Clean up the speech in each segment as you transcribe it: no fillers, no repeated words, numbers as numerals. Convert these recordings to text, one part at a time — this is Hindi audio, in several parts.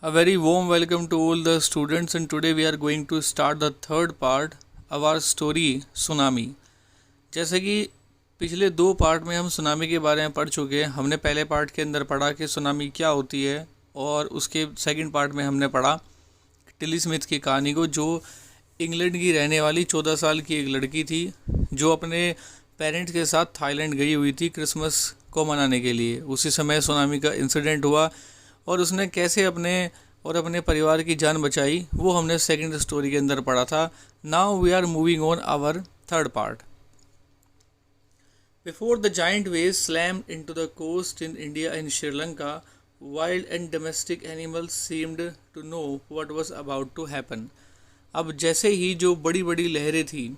A very warm welcome to all the students, and today we are going to start the third part of our story tsunami. जैसे कि पिछले दो पार्ट में हम सुनामी के बारे में पढ़ चुके हैं। हमने पहले पार्ट के अंदर पढ़ा कि सुनामी क्या होती है, और उसके सेकंड पार्ट में हमने पढ़ा टिली स्मिथ की कहानी को, जो इंग्लैंड की रहने वाली 14 साल की एक लड़की थी जो अपने पेरेंट्स के साथ थाईलैंड गई हुई थी क्रिसमस को मनाने के लिए। उसी समय सुनामी का इंसिडेंट हुआ और उसने कैसे अपने परिवार की जान बचाई, वो हमने सेकंड स्टोरी के अंदर पढ़ा था। Now we are moving on our third part. Before the giant waves slammed into the coast in India and Sri Lanka, wild and domestic animals seemed to know what was about to happen. अब जैसे ही जो बड़ी बड़ी लहरें थी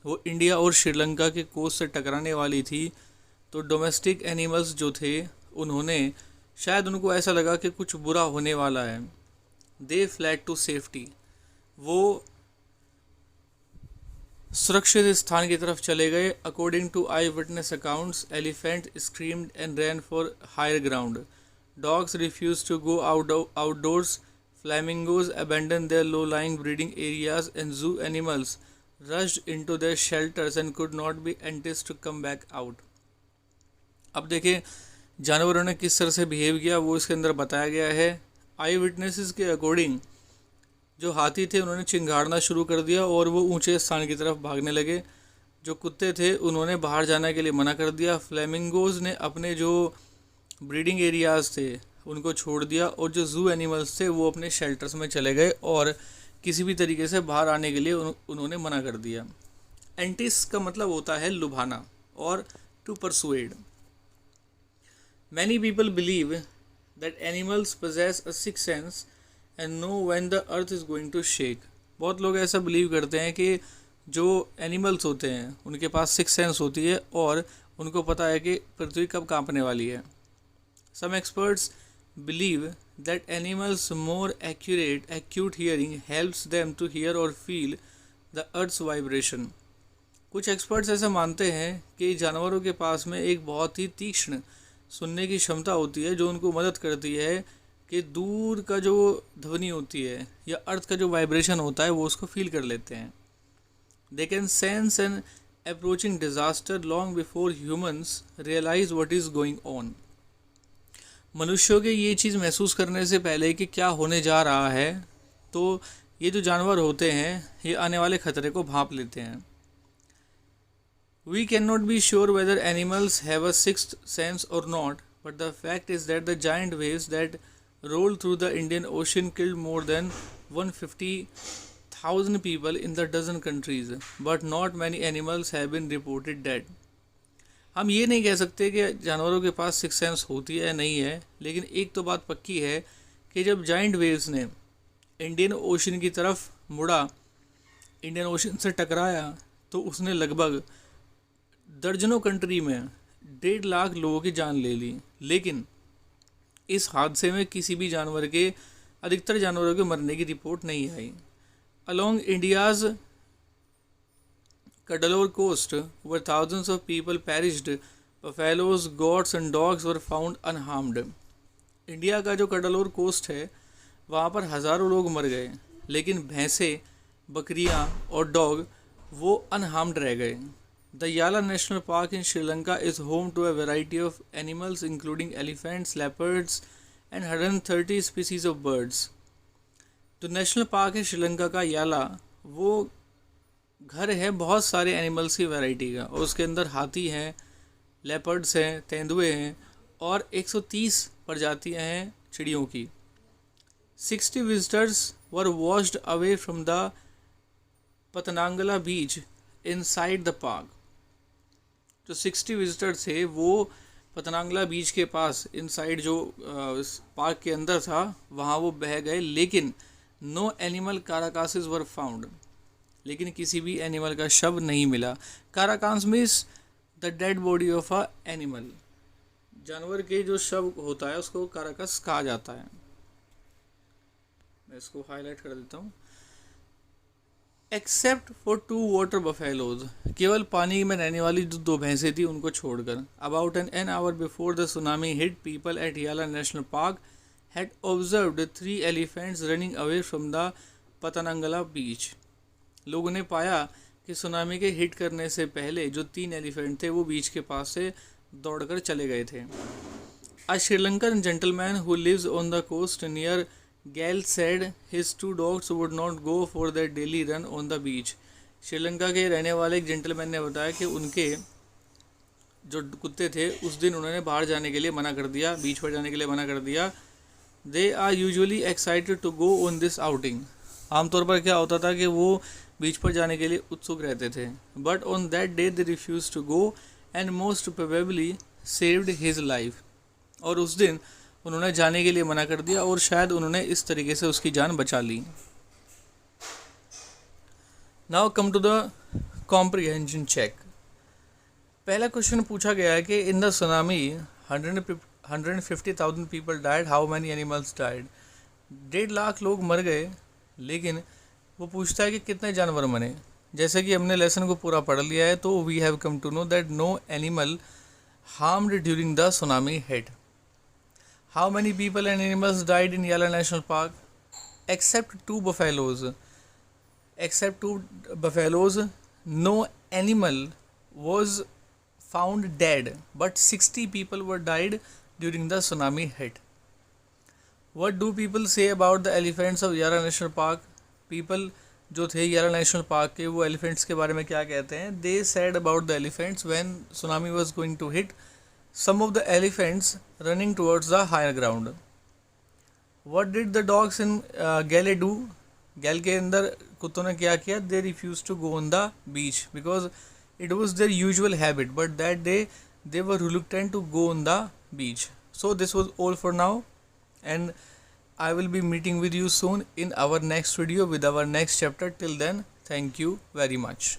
वो इंडिया और श्रीलंका के कोस्ट से टकराने वाली थी, तो डोमेस्टिक एनिमल्स जो थे शायद उनको ऐसा लगा कि कुछ बुरा होने वाला है। दे फ्लैड टू सेफ्टी, वो सुरक्षित स्थान की तरफ चले गए। According to eyewitness accounts, elephant screamed and ran for higher ground, dogs refuse to go outdoors, flamingos abandon their low lying breeding areas, and zoo animals rushed into their shelters and could not be enticed to come back out. अब देखिए जानवरों ने किस तरह से बिहेव किया, वो इसके अंदर बताया गया है। आई विटनेसेस के अकॉर्डिंग जो हाथी थे उन्होंने चिंगाड़ना शुरू कर दिया और वो ऊंचे स्थान की तरफ भागने लगे। जो कुत्ते थे उन्होंने बाहर जाने के लिए मना कर दिया। फ्लेमिंगोज ने अपने जो ब्रीडिंग एरियाज थे उनको छोड़ दिया, और जो जू एनिमल्स थे वो अपने शेल्टर्स में चले गए और किसी भी तरीके से बाहर आने के लिए उन्होंने मना कर दिया। एंटिस का मतलब होता है लुभाना और to persuade. Many people believe that animals possess a sixth sense and know when the earth is going to shake. बहुत लोग ऐसा बिलीव करते हैं कि जो एनिमल्स होते हैं उनके पास सिक्स सेंस होती है और उनको पता है कि पृथ्वी कब कांपने वाली है। Some experts believe that animals' more acute hearing helps them to hear or feel the earth's vibration. कुछ एक्सपर्ट्स ऐसा मानते हैं कि जानवरों के पास में एक बहुत ही तीक्ष्ण सुनने की क्षमता होती है, जो उनको मदद करती है कि दूर का जो ध्वनि होती है या अर्थ का जो वाइब्रेशन होता है वो उसको फील कर लेते हैं। They can sense an approaching disaster long before humans realise what is going on. मनुष्यों के ये चीज़ महसूस करने से पहले कि क्या होने जा रहा है, तो ये जो जानवर होते हैं ये आने वाले खतरे को भांप लेते हैं। We cannot be sure whether animals have a sixth sense or not, but the fact is that the giant waves that rolled through the Indian Ocean killed more than 150,000 people in the dozen countries, but not many animals have been reported dead. हम ये नहीं कह सकते कि जानवरों के पास सिक्स सेंस होती है नहीं है, लेकिन एक तो बात पक्की है कि जब जाइंट वेव्स ने इंडियन ओशन की तरफ मुड़ा, इंडियन ओशन से टकराया, तो उसने लगभग दर्जनों कंट्री में 1.5 लाख लोगों की जान ले ली। लेकिन इस हादसे में किसी भी जानवर के, अधिकतर जानवरों के मरने की रिपोर्ट नहीं आई। Along India's Cuddalore coast where thousands of people perished, buffaloes, goats and dogs were found unharmed. India का जो कडलोर कोस्ट है वहाँ पर हज़ारों लोग मर गए, लेकिन भैंसे, बकरियाँ और डॉग वो अनहार्म्ड रह गए। The Yala National Park in Sri Lanka is home to a variety of animals including elephants, leopards and 130 species of birds. जो नेशनल पार्क है श्रीलंका का याला, वो घर है बहुत सारे एनिमल्स की वैरायटी का, और उसके अंदर हाथी हैं, लेपर्ड्स हैं, तेंदुए हैं और 130 प्रजातियां हैं चिड़ियों की। 60 visitors were washed away from the Patnangala beach inside the park. जो 60 विजिटर थे वो पतनांगला बीच के पास इनसाइड जो पार्क के अंदर था वहाँ वो बह गए, लेकिन no animal carcasses were found, लेकिन किसी भी एनिमल का शव नहीं मिला। Carcass means the dead body of a animal, जानवर के जो शव होता है उसको काराकास कहा जाता है। मैं इसको हाईलाइट कर देता हूँ। एक्सेप्ट फॉर 2 वाटर बफेलोज, केवल पानी में रहने वाली जो 2 भैंसें थी उनको छोड़कर। About an hour before the tsunami hit people at याला national park had observed 3 elephants running away from the Patanangala beach. लोगों ने पाया कि सुनामी के हिट करने से पहले जो 3 एलिफेंट थे वो बीच के पास से दौड़कर चले गए थे. A Sri Lankan gentleman who lives on the coast near Galle said his 2 dogs would not go for their daily run on the beach. Sri Lanka के रहने वाले एक जेंटलमैन ने बताया कि उनके जो कुत्ते थे उस दिन उन्होंने बाहर जाने के लिए मना कर दिया, बीच पर जाने के लिए मना कर दिया. They are usually excited to go on this outing. आमतौर पर क्या होता था कि वो बीच पर जाने के लिए उत्सुक रहते थे. But on that day they refuse to go and most probably saved his life. और उस दिन उन्होंने जाने के लिए मना कर दिया और शायद उन्होंने इस तरीके से उसकी जान बचा ली. Now come to the comprehension check. पहला क्वेश्चन पूछा गया है कि in the tsunami 150,000 people died, how many animals died. 1.5 lakh लोग मर गए, लेकिन वो पूछता है कि कितने जानवर मरे. जैसे कि हमने लेसन को पूरा पढ़ लिया है, तो we have come to know that no animal harmed during the tsunami hit. How many people and animals died in Yala national park? Except 2 buffaloes. Except 2 buffaloes, no animal was found dead, but 60 people were died during the tsunami hit. What do people say about the elephants of Yara National Park? People जो थे यारा नेशनल पार्क के, वो एलिफेंट्स के बारे में क्या कहते हैं? They said about the elephants when tsunami was going to hit, some of the elephants running towards the higher ground. What did the dogs in Galle do? गैल के अंदर कुत्तों ने क्या किया? They refuse to go on the beach because it was their usual habit, but that day they were reluctant to go on the beach. So this was all for now and I will be meeting with you soon in our next video with our next chapter. Till then, thank you very much.